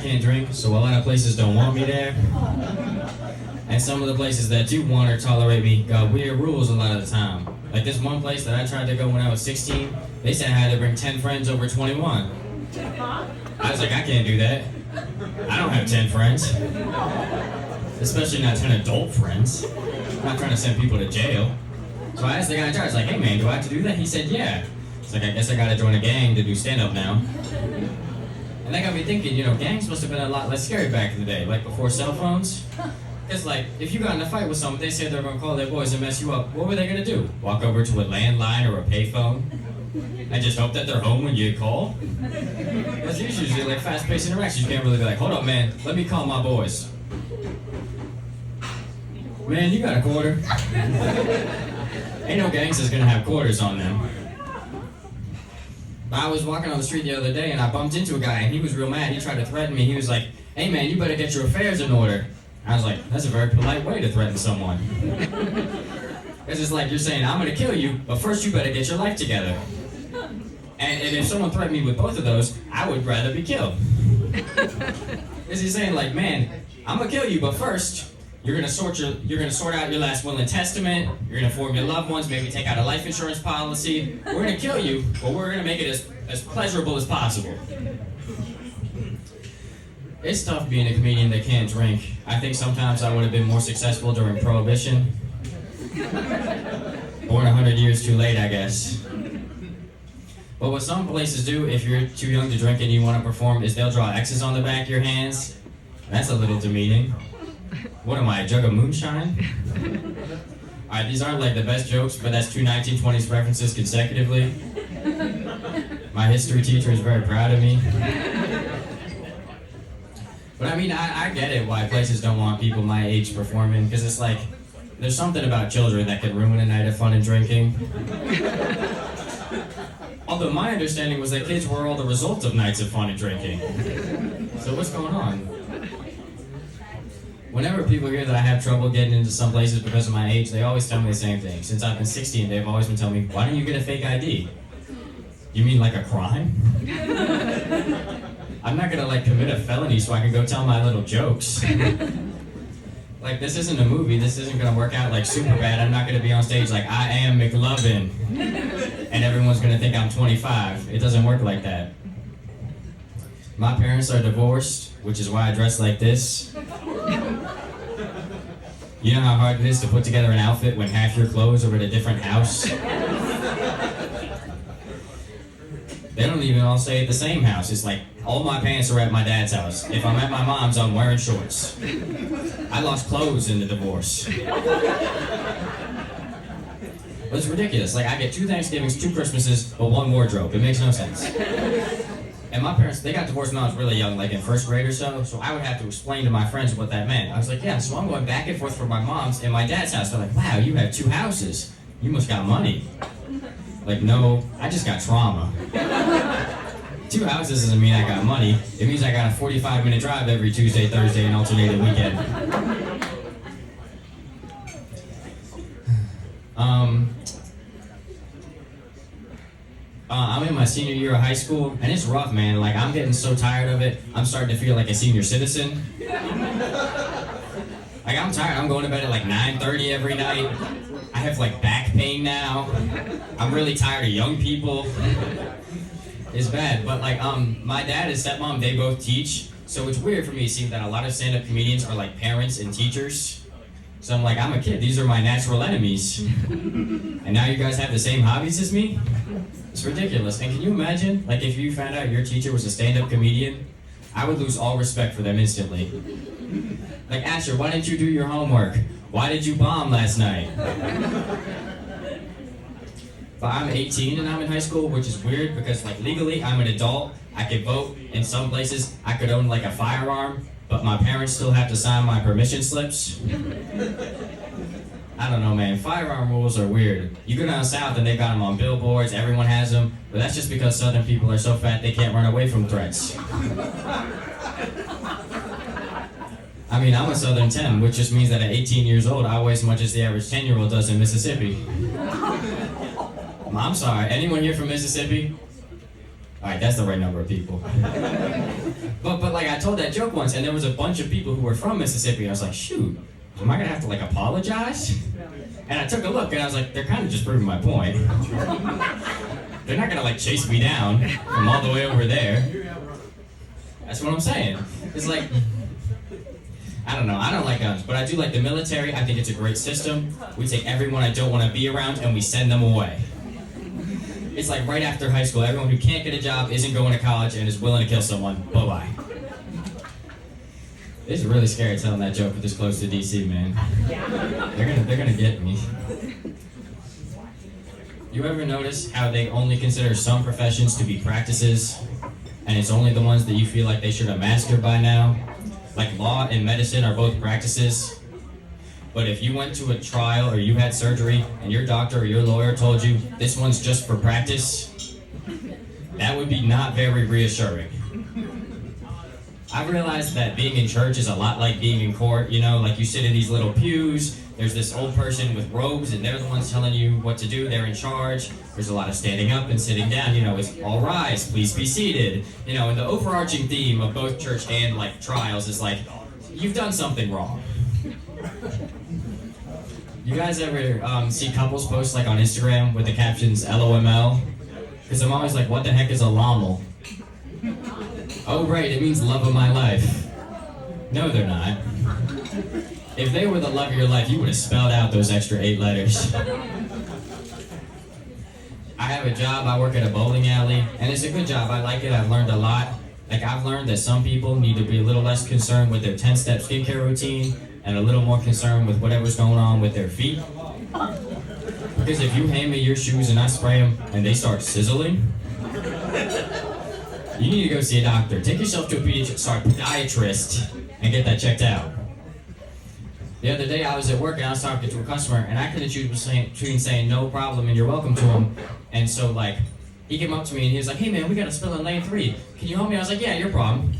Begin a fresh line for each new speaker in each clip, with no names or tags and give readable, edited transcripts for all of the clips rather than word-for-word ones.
can't drink, so a lot of places don't want me there. And some of the places that do want or tolerate me got weird rules a lot of the time. Like this one place that I tried to go when I was 16, they said I had to bring 10 friends over 21. I was like, I can't do that. I don't have 10 friends. Especially not 10 adult friends. I'm not trying to send people to jail. So I asked the guy in charge, I was like, hey man, do I have to do that? He said, yeah. It's like, I guess I gotta join a gang to do stand-up now. And that got me thinking, you know, gangs must have been a lot less scary back in the day, like before cell phones. Because like, if you got in a fight with someone, they said they're gonna call their boys and mess you up, what were they gonna do? Walk over to a landline or a payphone? And just hope that they're home when you call? That's usually like fast-paced interactions. You can't really be like, hold up man, let me call my boys. Man, you got a quarter? Ain't no gangsters gonna have quarters on them. I was walking on the street the other day and I bumped into a guy and he was real mad. He tried to threaten me. He was like, hey man, you better get your affairs in order. I was like, that's a very polite way to threaten someone. Because it's like you're saying, I'm gonna kill you, but first you better get your life together. And if someone threatened me with both of those, I would rather be killed. Because he's saying like, man, I'm gonna kill you, but first, you're gonna sort out your last will and testament, you're gonna inform your loved ones, maybe take out a life insurance policy. We're gonna kill you, but we're gonna make it as pleasurable as possible. It's tough being a comedian that can't drink. I think sometimes I would have been more successful during Prohibition. Born 100 years too late, I guess. But what some places do, if you're too young to drink and you want to perform, is they'll draw X's on the back of your hands. That's a little demeaning. What am I, a jug of moonshine? Alright, these aren't like the best jokes, but that's two 1920s references consecutively. My history teacher is very proud of me. But I mean, I get it why places don't want people my age performing, because it's like, there's something about children that can ruin a night of fun and drinking. Although my understanding was that kids were all the result of nights of fun and drinking. So what's going on? Whenever people hear that I have trouble getting into some places because of my age, they always tell me the same thing. Since I've been 16, they've always been telling me, why don't you get a fake ID? You mean like a crime? I'm not gonna like commit a felony so I can go tell my little jokes. Like this isn't a movie, this isn't gonna work out like super bad. I'm not gonna be on stage like, I am McLovin. And everyone's gonna think I'm 25. It doesn't work like that. My parents are divorced, which is why I dress like this. You know how hard it is to put together an outfit when half your clothes are at a different house? They don't even all stay at the same house. It's like, all my pants are at my dad's house. If I'm at my mom's, I'm wearing shorts. I lost clothes in the divorce. But it's ridiculous. Like, I get 2 Thanksgivings, 2 Christmases, but 1 wardrobe. It makes no sense. And my parents, they got divorced when I was really young, like in 1st grade or so I would have to explain to my friends what that meant. I was like, yeah, so I'm going back and forth from my mom's and my dad's house. They're like, wow, you have 2 houses. You must got money. Like, no, I just got trauma. 2 houses doesn't mean I got money. It means I got a 45-minute drive every Tuesday, Thursday, and alternating weekend. I'm in my senior year of high school, and it's rough, man. Like, I'm getting so tired of it, I'm starting to feel like a senior citizen. Like, I'm tired. I'm going to bed at like 9:30 every night. I have like back pain now. I'm really tired of young people. It's bad, but like, my dad and stepmom, they both teach, so it's weird for me to see that a lot of stand-up comedians are like parents and teachers. So I'm like, I'm a kid, these are my natural enemies. And now you guys have the same hobbies as me? It's ridiculous. And can you imagine, like if you found out your teacher was a stand-up comedian, I would lose all respect for them instantly. Like, Asher, why didn't you do your homework? Why did you bomb last night? But I'm 18 and I'm in high school, which is weird because like legally I'm an adult. I could vote in some places. I could own like a firearm, but my parents still have to sign my permission slips. I don't know, man. Firearm rules are weird. You go down south and they got them on billboards, everyone has them, but that's just because southern people are so fat they can't run away from threats. I mean, I'm a Southern 10, which just means that at 18 years old, I weigh as much as the average 10-year-old does in Mississippi. I'm sorry, anyone here from Mississippi? Alright, that's the right number of people. But like I told that joke once, and there was a bunch of people who were from Mississippi, and I was like, shoot, am I gonna have to like apologize? And I took a look, and I was like, they're kind of just proving my point. They're not gonna like chase me down from all the way over there. That's what I'm saying. It's like, I don't know, I don't like guns, but I do like the military. I think it's a great system. We take everyone I don't want to be around and we send them away. It's like right after high school, everyone who can't get a job, isn't going to college, and is willing to kill someone, bye-bye. It's really scary telling that joke this close to DC, man. They're gonna get me. You ever notice how they only consider some professions to be practices, and it's only the ones that you feel like they should have mastered by now? Like law and medicine are both practices, but if you went to a trial or you had surgery and your doctor or your lawyer told you this one's just for practice, that would be not very reassuring. I've realized that being in church is a lot like being in court, you know, like you sit in these little pews, there's this old person with robes and they're the ones telling you what to do, they're in charge. There's a lot of standing up and sitting down, you know, it's all rise, please be seated. You know, and the overarching theme of both church and like trials is like, you've done something wrong. You guys ever see couples post like on Instagram with the captions LOML? Because I'm always like, what the heck is a LOML? Oh right, it means love of my life. No, they're not. If they were the love of your life, you would have spelled out those extra 8 letters. I have a job, I work at a bowling alley, and it's a good job, I like it, I've learned a lot. Like I've learned that some people need to be a little less concerned with their 10-step skincare routine, and a little more concerned with whatever's going on with their feet. Because if you hand me your shoes and I spray them, and they start sizzling, you need to go see a doctor. Take yourself to a podiatrist and get that checked out. The other day I was at work and I was talking to a customer and I couldn't choose between saying no problem and you're welcome to him. And so like, he came up to me and he was like, hey man, we got a spill in lane 3. Can you help me? I was like, yeah, your problem.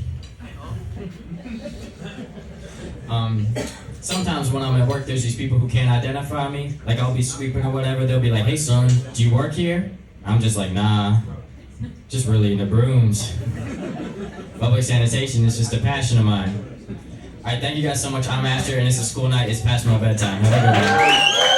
Sometimes when I'm at work, there's these people who can't identify me. Like I'll be sweeping or whatever. They'll be like, hey son, do you work here? I'm just like, nah. Just really into brooms. Public sanitation is just a passion of mine. Alright, thank you guys so much. I'm Asher, and it's a school night. It's past my bedtime. Have a good one.